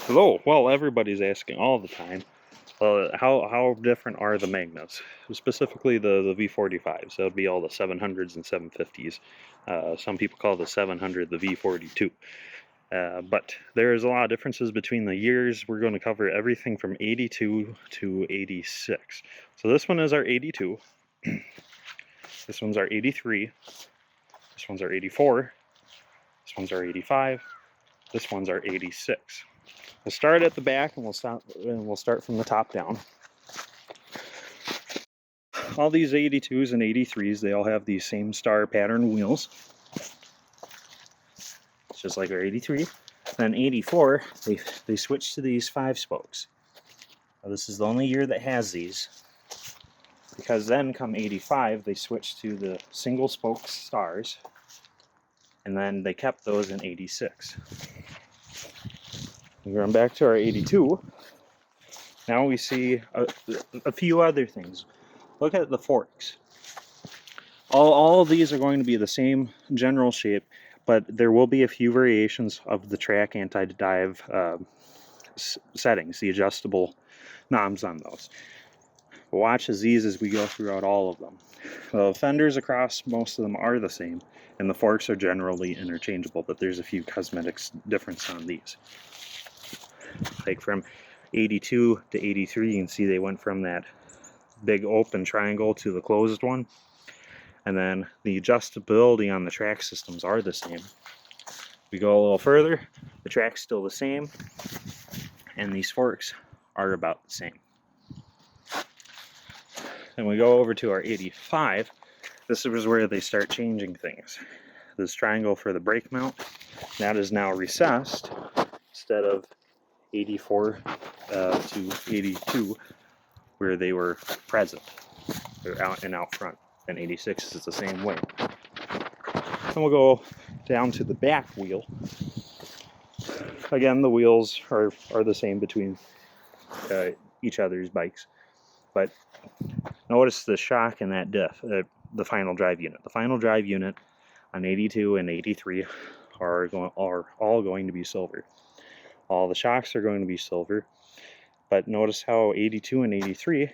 Hello. Well, everybody's asking all the time, how different are the Magnas? Specifically the V45s. That would be all the 700s and 750s. Some people call the 700 the V42. But there's a lot of differences between the years. We're going to cover everything from 82 to 86. So this one is our 82. This one's our 83. This one's our 84. This one's our 85. This one's our 86. We'll start at the back and we'll start from the top down. All these 82s and 83s, they all have these same star pattern wheels. It's just like our 83. Then 84, they switched to these 5 spokes. Now, this is the only year that has these, because then come 85, they switched to the single spoke stars, and then they kept those in 86. We're going back to our 82. Now we see a few other things. Look at the forks. All of these are going to be the same general shape, but there will be a few variations of the track anti-dive settings, the adjustable knobs on those. But watch as we go throughout all of them. The fenders across most of them are the same, and the forks are generally interchangeable, but there's a few cosmetics difference on these. Like from 82 to 83, you can see they went from that big open triangle to the closed one. And then the adjustability on the track systems are the same. We go a little further, the track's still the same, and these forks are about the same. Then we go over to our 85. This is where they start changing things. This triangle for the brake mount, that is now recessed instead of 84 to 82, where they were present. They're out front. And 86 is the same way. And we'll go down to the back wheel. Again, the wheels are the same between each other's bikes, but notice the shock in that diff, the final drive unit. The final drive unit on 82 and 83 are all going to be silver. All the shocks are going to be silver, but notice how 82 and 83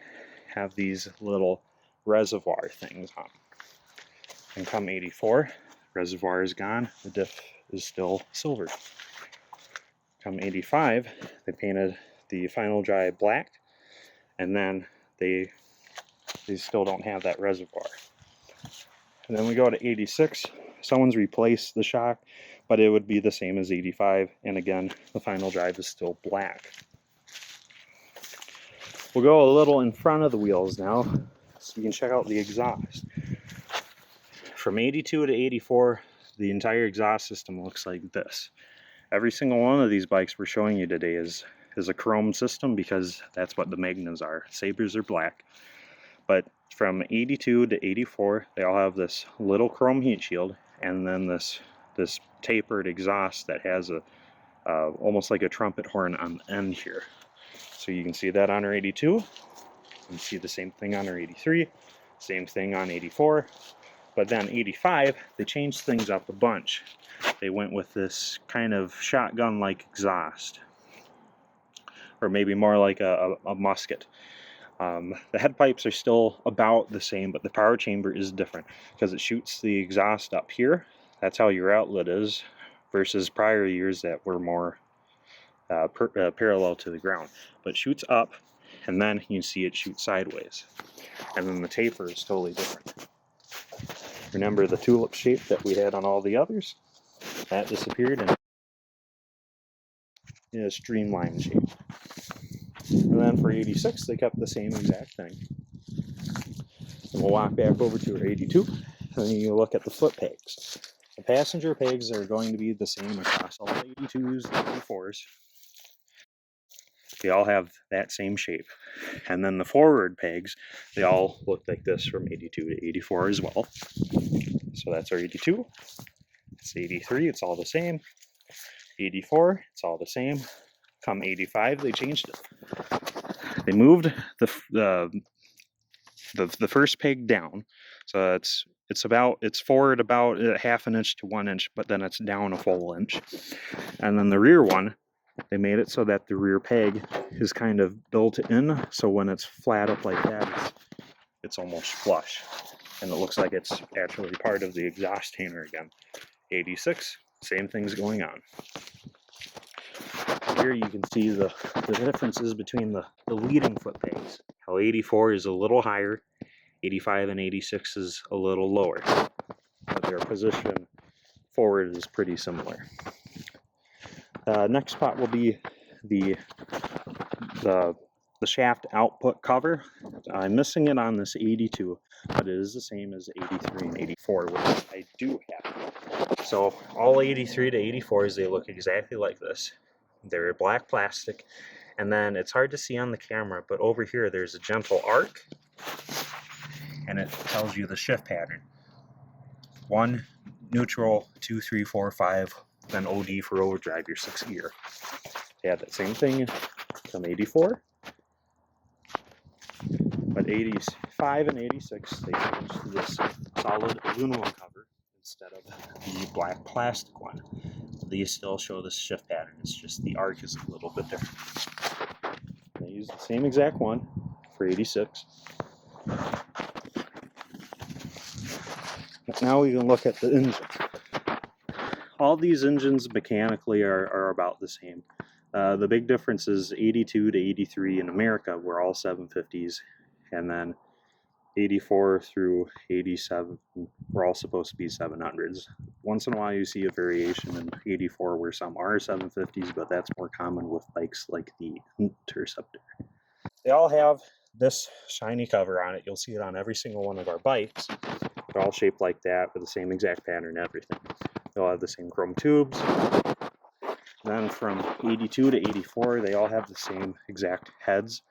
have these little reservoir things on. And come 84, reservoir is gone, the diff is still silver. Come 85, they painted the final drive black, and then they still don't have that reservoir. And then we go to 86, someone's replaced the shock, but it would be the same as 85, and again, the final drive is still black. We'll go a little in front of the wheels now, so you can check out the exhaust. From 82 to 84, the entire exhaust system looks like this. Every single one of these bikes we're showing you today is a chrome system, because that's what the Magnas are. Sabres are black. But from 82 to 84, they all have this little chrome heat shield, and then this tapered exhaust that has almost like a trumpet horn on the end here. So you can see that on our 82. You can see the same thing on our 83. Same thing on 84. But then 85, they changed things up a bunch. They went with this kind of shotgun-like exhaust, or maybe more like a musket. The head pipes are still about the same, but the power chamber is different, because it shoots the exhaust up here. That's how your outlet is, versus prior years that were more parallel to the ground. But it shoots up, and then you can see it shoot sideways. And then the taper is totally different. Remember the tulip shape that we had on all the others? That disappeared and in a streamlined shape. And then for 86, they kept the same exact thing. And we'll walk back over to our 82, and then you look at the foot pegs. The passenger pegs are going to be the same across all 82s and 84s. They all have that same shape. And then the forward pegs, they all look like this from 82 to 84 as well. So that's our 82. It's 83, it's all the same. 84, it's all the same. Come 85, they changed it. They moved the first peg down, so it's forward about a half an inch to 1 inch, but then it's down a full inch. And then the rear one, They made it so that the rear peg is kind of built in, so when it's flat up like that, it's almost flush. And it looks like it's actually part of the exhaust hanger again. 86, same thing's going on. Here you can see the differences between the leading foot pegs. How 84 is a little higher, 85 and 86 is a little lower. But their position forward is pretty similar. Next spot will be the shaft output cover. I'm missing it on this 82, but it is the same as 83 and 84, which I do have. So all 83 to 84s, they look exactly like this. They're black plastic, and then it's hard to see on the camera, but over here there's a gentle arc, and it tells you the shift pattern. 1, neutral, 2, 3, 4, 5, then OD for overdrive, your 6th gear. They had that same thing from 84, but 85 and 86, they changed to this solid aluminum cover instead of the black plastic one. These still show this shift pattern, it's just the arc is a little bit different. They use the same exact one for 86. Now we can look at the engine. All these engines mechanically are about the same. The big difference is 82 to 83 in America were all 750s, and then 84 through 87 were all supposed to be 700s. Once in a while you see a variation in 84 where some are 750s, but that's more common with bikes like the Interceptor. They all have this shiny cover on it. You'll see it on every single one of our bikes. They're all shaped like that with the same exact pattern and everything. They'll have the same chrome tubes. Then from 82 to 84, they all have the same exact heads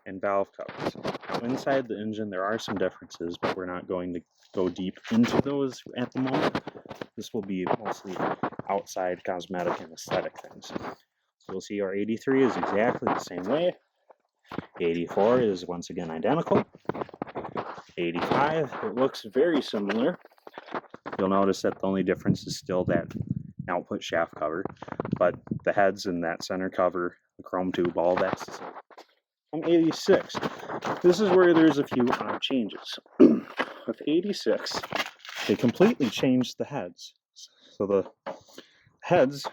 and valve covers. Now inside the engine, there are some differences, but we're not going to go deep into those at the moment. This will be mostly outside cosmetic and aesthetic things. So you'll see our 83 is exactly the same way. 84 is once again identical. 85, it looks very similar. You'll notice that the only difference is still that output shaft cover, but the heads and that center cover, the chrome tube, all that's the same. From 86, this is where there's a few odd changes. With 86, they completely changed the heads. So the heads,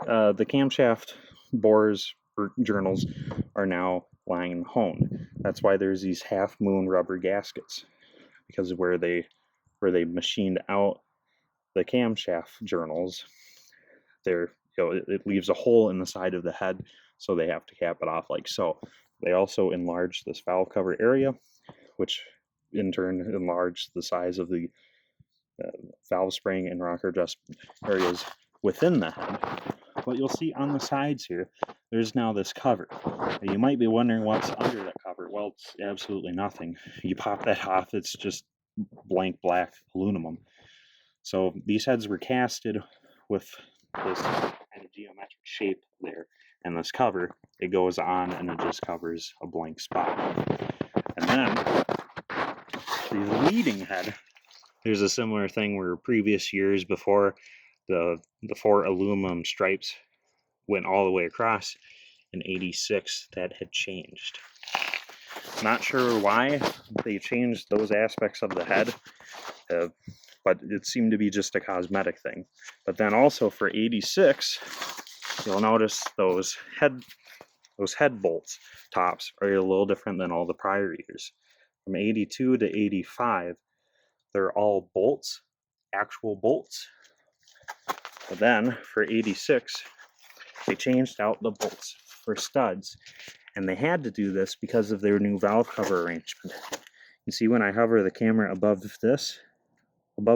the camshaft bores or journals are now line honed. That's why there's these half moon rubber gaskets, because where they machined out the camshaft journals, it leaves a hole in the side of the head, so they have to cap it off like so. They also enlarged this valve cover area, which in turn enlarged the size of the valve spring and rocker adjustment areas within the head. What you'll see on the sides here, there's now this cover. Now, you might be wondering what's under that cover. Well, it's absolutely nothing. You pop that off, it's just blank black aluminum. So these heads were casted with this kind of geometric shape there, and this cover, it goes on and it just covers a blank spot. And then the leading head, there's a similar thing where previous years before the 4 aluminum stripes went all the way across. In 86, that had changed. Not sure why they changed those aspects of the head, but it seemed to be just a cosmetic thing. But then also for 86, you'll notice those head bolts tops are a little different than all the prior years. From 82 to 85, they're all bolts, actual bolts. But then for 86, they changed out the bolts for studs, and they had to do this because of their new valve cover arrangement. You see when I hover the camera above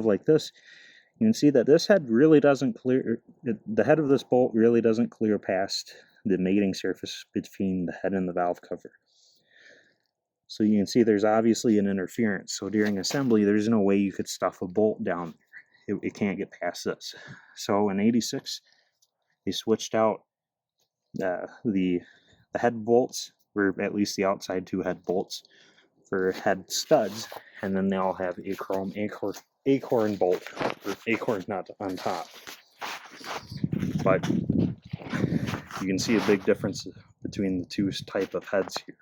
like this, you can see that this head really doesn't clear, the head of this bolt really doesn't clear past the mating surface between the head and the valve cover. So you can see there's obviously an interference. So during assembly, there's no way you could stuff a bolt down there. It can't get past this. So in 86, they switched out the head bolts, or at least the outside 2 head bolts, for head studs, and then they all have a chrome acorn bolt, or acorn nut on top. But You can see a big difference between the two type of heads here.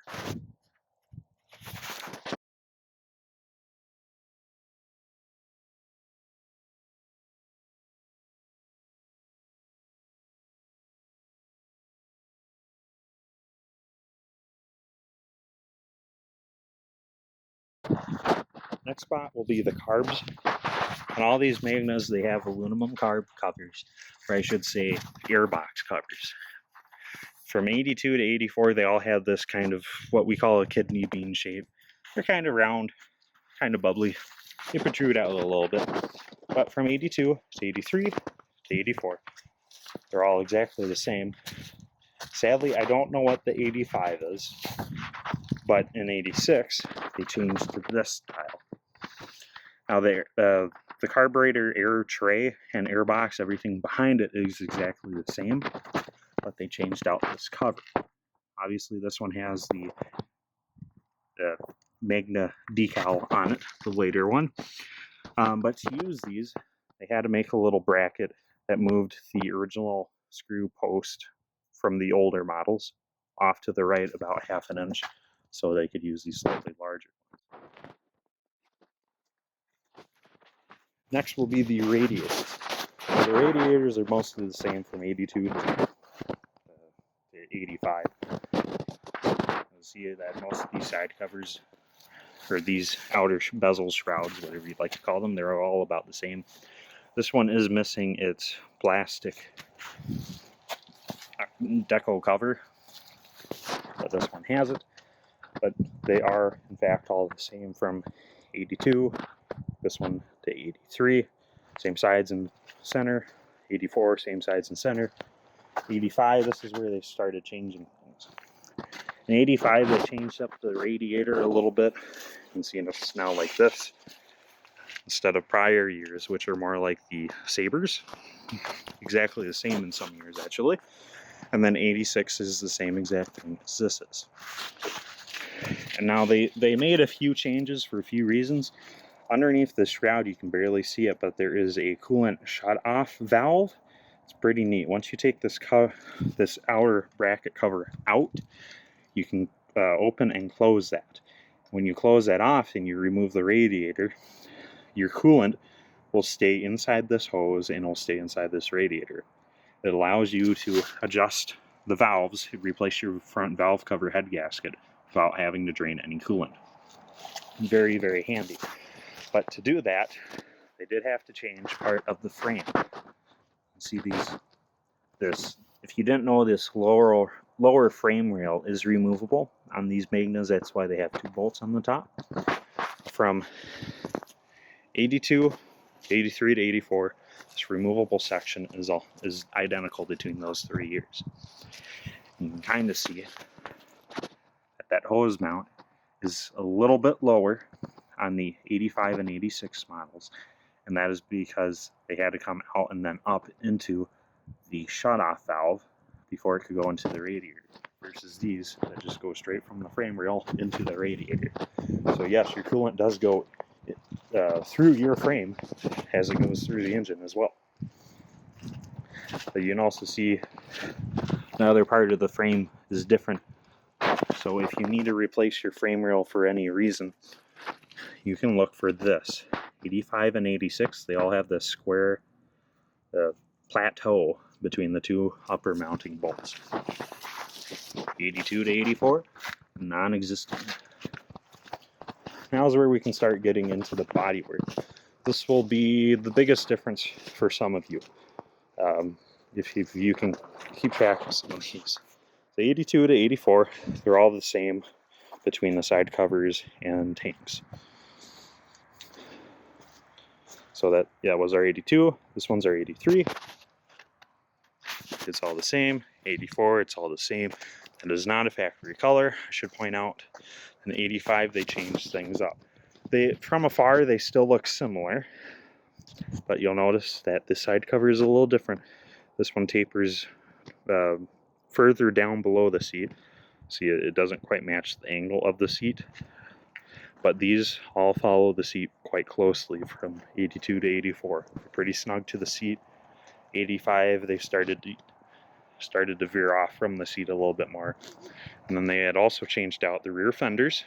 Next spot will be the carbs. And all these Magnas, they have aluminum carb covers, or I should say airbox covers. From 82 to 84, they all have this kind of what we call a kidney bean shape. They're kind of round, kind of bubbly. They protrude out a little bit. But from 82 to 83 to 84, they're all exactly the same. Sadly, I don't know what the 85 is, but in 86, they changed to this style. Now, the carburetor air tray and airbox, everything behind it is exactly the same, but they changed out this cover. Obviously, this one has the Magna decal on it, the later one. But to use these, they had to make a little bracket that moved the original screw post from the older models off to the right about ½ an inch, so they could use these slightly larger. Next will be the radiators. Now, the radiators are mostly the same from 82 to 85. You'll see that most of these side covers, or these outer bezel shrouds, whatever you'd like to call them, they're all about the same. This one is missing its plastic deco cover, but this one has it. But they are, in fact, all the same from 82, this one to 83, same sides and center. 84, same sides and center. 85, this is where they started changing things. In 85, they changed up the radiator a little bit. You can see it's now like this, instead of prior years, which are more like the Sabres. Exactly the same in some years, actually. And then 86 is the same exact thing as this is. And now they made a few changes for a few reasons. Underneath the shroud, you can barely see it, but there is a coolant shut-off valve. It's pretty neat. Once you take this outer bracket cover out, you can open and close that. When you close that off and you remove the radiator, your coolant will stay inside this hose and will stay inside this radiator. It allows you to adjust the valves, replace your front valve cover head gasket without having to drain any coolant. Very, very handy. But to do that, they did have to change part of the frame. See this, if you didn't know, this lower frame rail is removable on these Magnas. That's why they have 2 bolts on the top. From 82, 83 to 84, this removable section is identical between those 3 years. You can kind of see that hose mount is a little bit lower on the 85 and 86 models, and that is because they had to come out and then up into the shut-off valve before it could go into the radiator, versus these that just go straight from the frame rail into the radiator. So yes, your coolant does go through your frame as it goes through the engine as well. But you can also see the other part of the frame is different. So if you need to replace your frame rail for any reason, you can look for this. 85 and 86, they all have this square plateau between the 2 upper mounting bolts. 82 to 84, non-existent. Now's where we can start getting into the bodywork. This will be the biggest difference for some of you, if you can keep track of some of these. The 82 to 84, they're all the same between the side covers and tanks. So that, yeah, was our 82. This one's our 83. It's all the same. 84, it's all the same. It is not a factory color, I should point out. In 85, they changed things up. From afar, they still look similar, but you'll notice that this side cover is a little different. This one tapers further down below the seat. See, it doesn't quite match the angle of the seat, but these all follow the seat quite closely from 82 to 84. They're pretty snug to the seat. 85, they started started to veer off from the seat a little bit more. And then they had also changed out the rear fenders.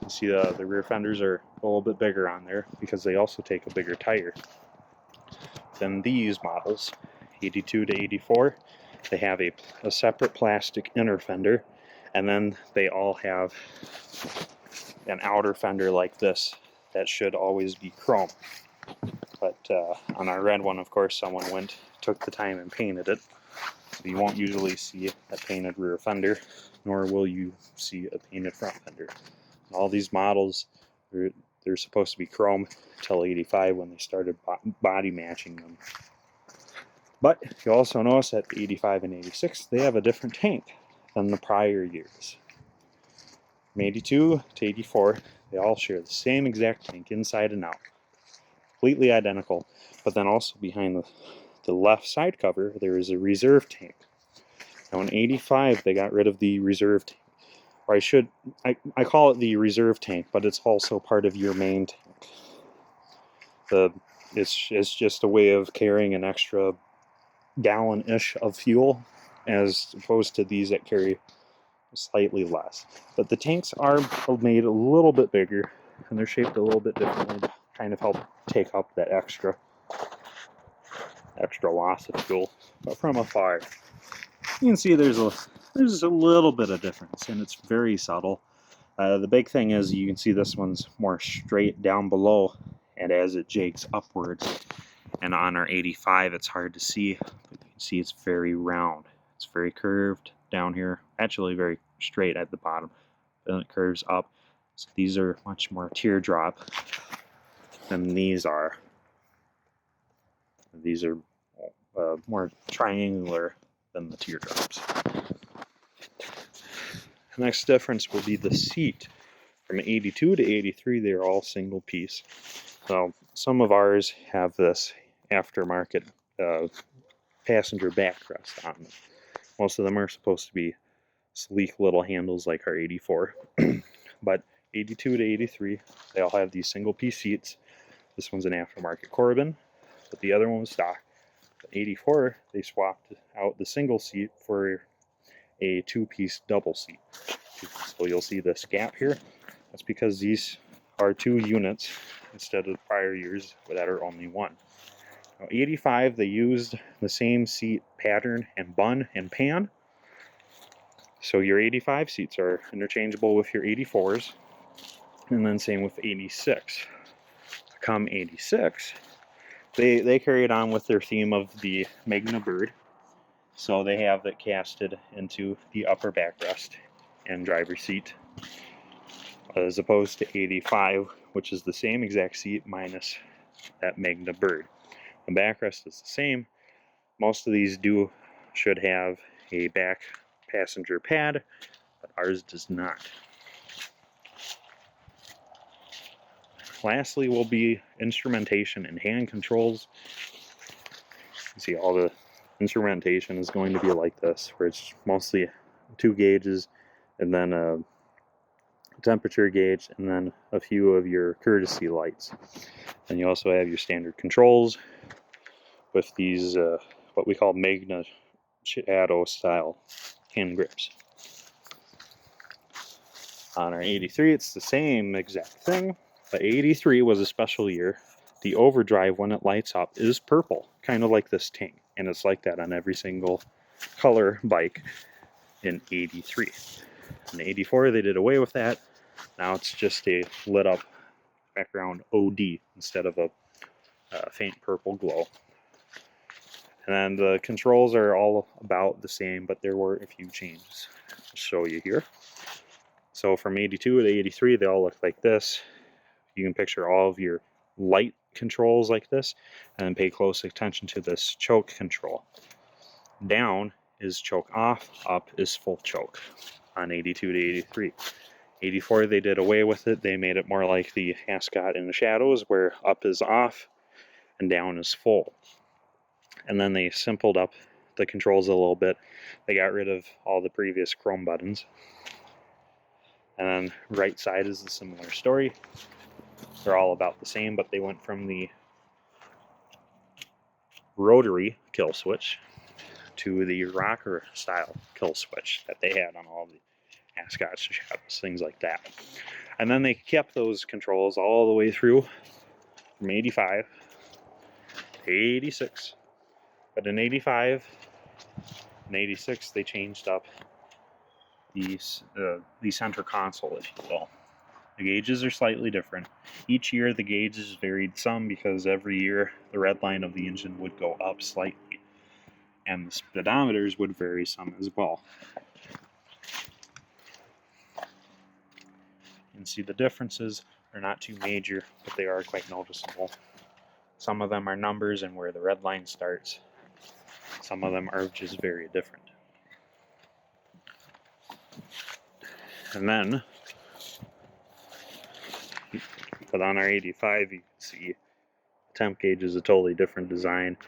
You see the rear fenders are a little bit bigger on there because they also take a bigger tire. Then these models, 82 to 84, they have a separate plastic inner fender, and then they all have an outer fender like this that should always be chrome. But on our red one, of course, someone took the time and painted it. So you won't usually see a painted rear fender, nor will you see a painted front fender. All these models, they're supposed to be chrome till 85 when they started body matching them. But you also notice that 85 and 86, they have a different tank than the prior years. From 82 to 84, they all share the same exact tank inside and out. Completely identical, but then also behind the left side cover, there is a reserve tank. Now in 85, they got rid of the reserve tank. Or I call it the reserve tank, but it's also part of your main tank. It's just a way of carrying an extra gallon-ish of fuel, as opposed to these that carry slightly less. But the tanks are made a little bit bigger, and they're shaped a little bit differently to kind of help take up that extra loss of fuel. But from afar, you can see there's a little bit of difference, and it's very subtle. The big thing is you can see this one's more straight down below, and as it jigs upwards, and on our 85 it's hard to see, but you can see it's very round. It's very curved down here, actually very straight at the bottom, then it curves up. So these are much more teardrop than these are. These are more triangular than the teardrops. The next difference will be the seat. From 82 to 83, they're all single piece. Now, some of ours have this aftermarket passenger backrest on them. Most of them are supposed to be sleek little handles like our 84. But 82 to 83, they all have these single piece seats. This one's an aftermarket Corbin, but the other one was stock. But 84, they swapped out the single seat for a two-piece double seat. So you'll see this gap here. That's because these are 2 units instead of the prior years that are only 1. Now 85, they used the same seat pattern and bun and pan. So your 85 seats are interchangeable with your 84s, and then same with 86. Come 86, they carried on with their theme of the Magna bird. So they have it casted into the upper backrest and driver's seat, as opposed to 85, which is the same exact seat minus that Magna bird. The backrest is the same. Most of these should have a back passenger pad, but ours does not. Lastly will be instrumentation and hand controls. You see all the instrumentation is going to be like this, where it's mostly 2 gauges and then a temperature gauge and then a few of your courtesy lights. And you also have your standard controls with these what we call Magna Shadow style hand grips. On our 83, it's the same exact thing, but 83 was a special year. The overdrive, when it lights up, is purple, kind of like this tank, and it's like that on every single color bike in 83. In 84, they did away with that. Now it's just a lit up background OD instead of a faint purple glow. And then the controls are all about the same, but there were a few changes. I'll show you here. So from 82 to 83, they all look like this. You can picture all of your light controls like this, and then pay close attention to this choke control. Down is choke off, up is full choke on 82 to 83. 84, they did away with it. They made it more like the Ascot in the Shadows, where up is off and down is full. And then they simpled up the controls a little bit. They got rid of all the previous chrome buttons. And then right side is a similar story. They're all about the same, but they went from the rotary kill switch to the rocker style kill switch that they had on all the Ascots, shadows, things like that. And then they kept those controls all the way through from 85 to 86. But in 85 and 86, they changed up the center console, if you will. The gauges are slightly different. Each year the gauges varied some because every year the red line of the engine would go up slightly. And the speedometers would vary some as well. You can see the differences are not too major, but they are quite noticeable. Some of them are numbers and where the red line starts. Some of them are just very different. And then, but on our 85, you can see the temp gauge is a totally different design.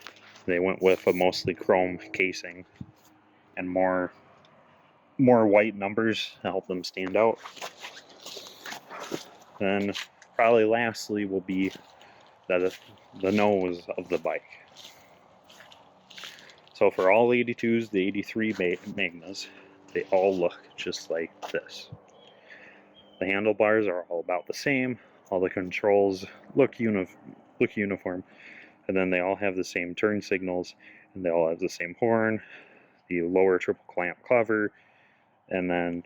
They went with a mostly chrome casing and more white numbers to help them stand out. Then probably lastly will be the nose of the bike. So for all 82s, the 83 Magnas, they all look just like this. The handlebars are all about the same. All the controls look uniform. And then they all have the same turn signals, and they all have the same horn, the lower triple clamp cover, and then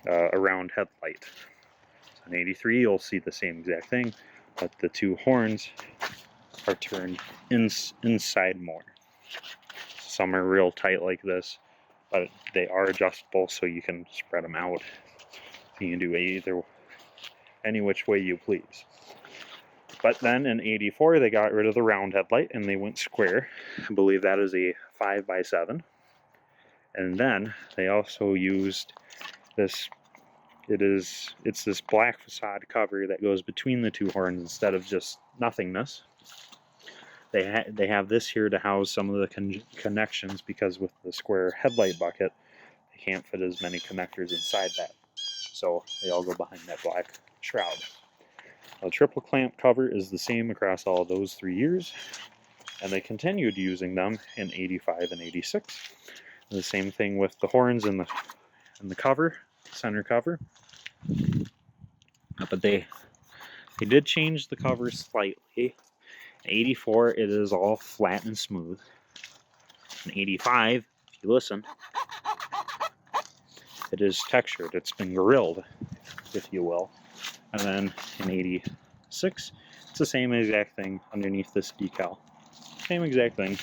a round headlight. So in 83, you'll see the same exact thing, but the two horns are turned inside more. Some are real tight like this, but they are adjustable so you can spread them out. You can do either, any which way you please. But then in 84, they got rid of the round headlight and they went square. I believe that is a 5x7. And then they also used this, it's this black facade cover that goes between the two horns instead of just nothingness. They have this here to house some of the connections, because with the square headlight bucket, they can't fit as many connectors inside that. So they all go behind that black shroud. The triple clamp cover is the same across all of those 3 years, and they continued using them in 85 and 86. And the same thing with the horns and the cover, center cover. But they did change the cover slightly. In 84, it is all flat and smooth. In 85, if you listen, it is textured. It's been grilled, if you will. And then in 86, it's the same exact thing underneath this decal. Same exact thing.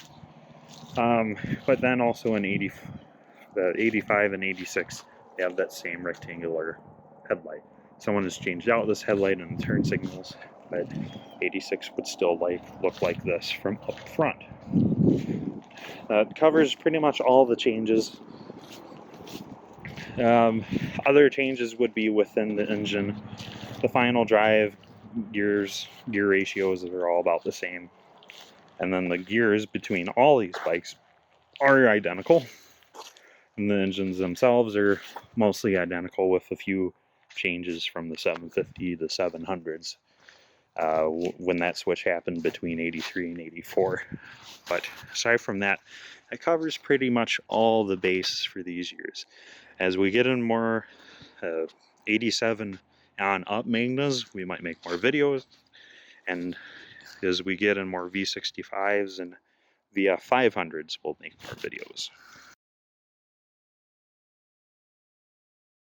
But then also in 85 and 86, they have that same rectangular headlight. Someone has changed out this headlight and the turn signals, but 86 would still look like this from up front. It covers pretty much all the changes. Other changes would be within the engine. The final drive, gear ratios are all about the same. And then the gears between all these bikes are identical. And the engines themselves are mostly identical, with a few changes from the 750 to 700s when that switch happened between 83 and 84. But aside from that, it covers pretty much all the bases for these years. As we get in more 87 on up Magnas, we might make more videos, and as we get in more V65s and VF500s, we'll make more videos.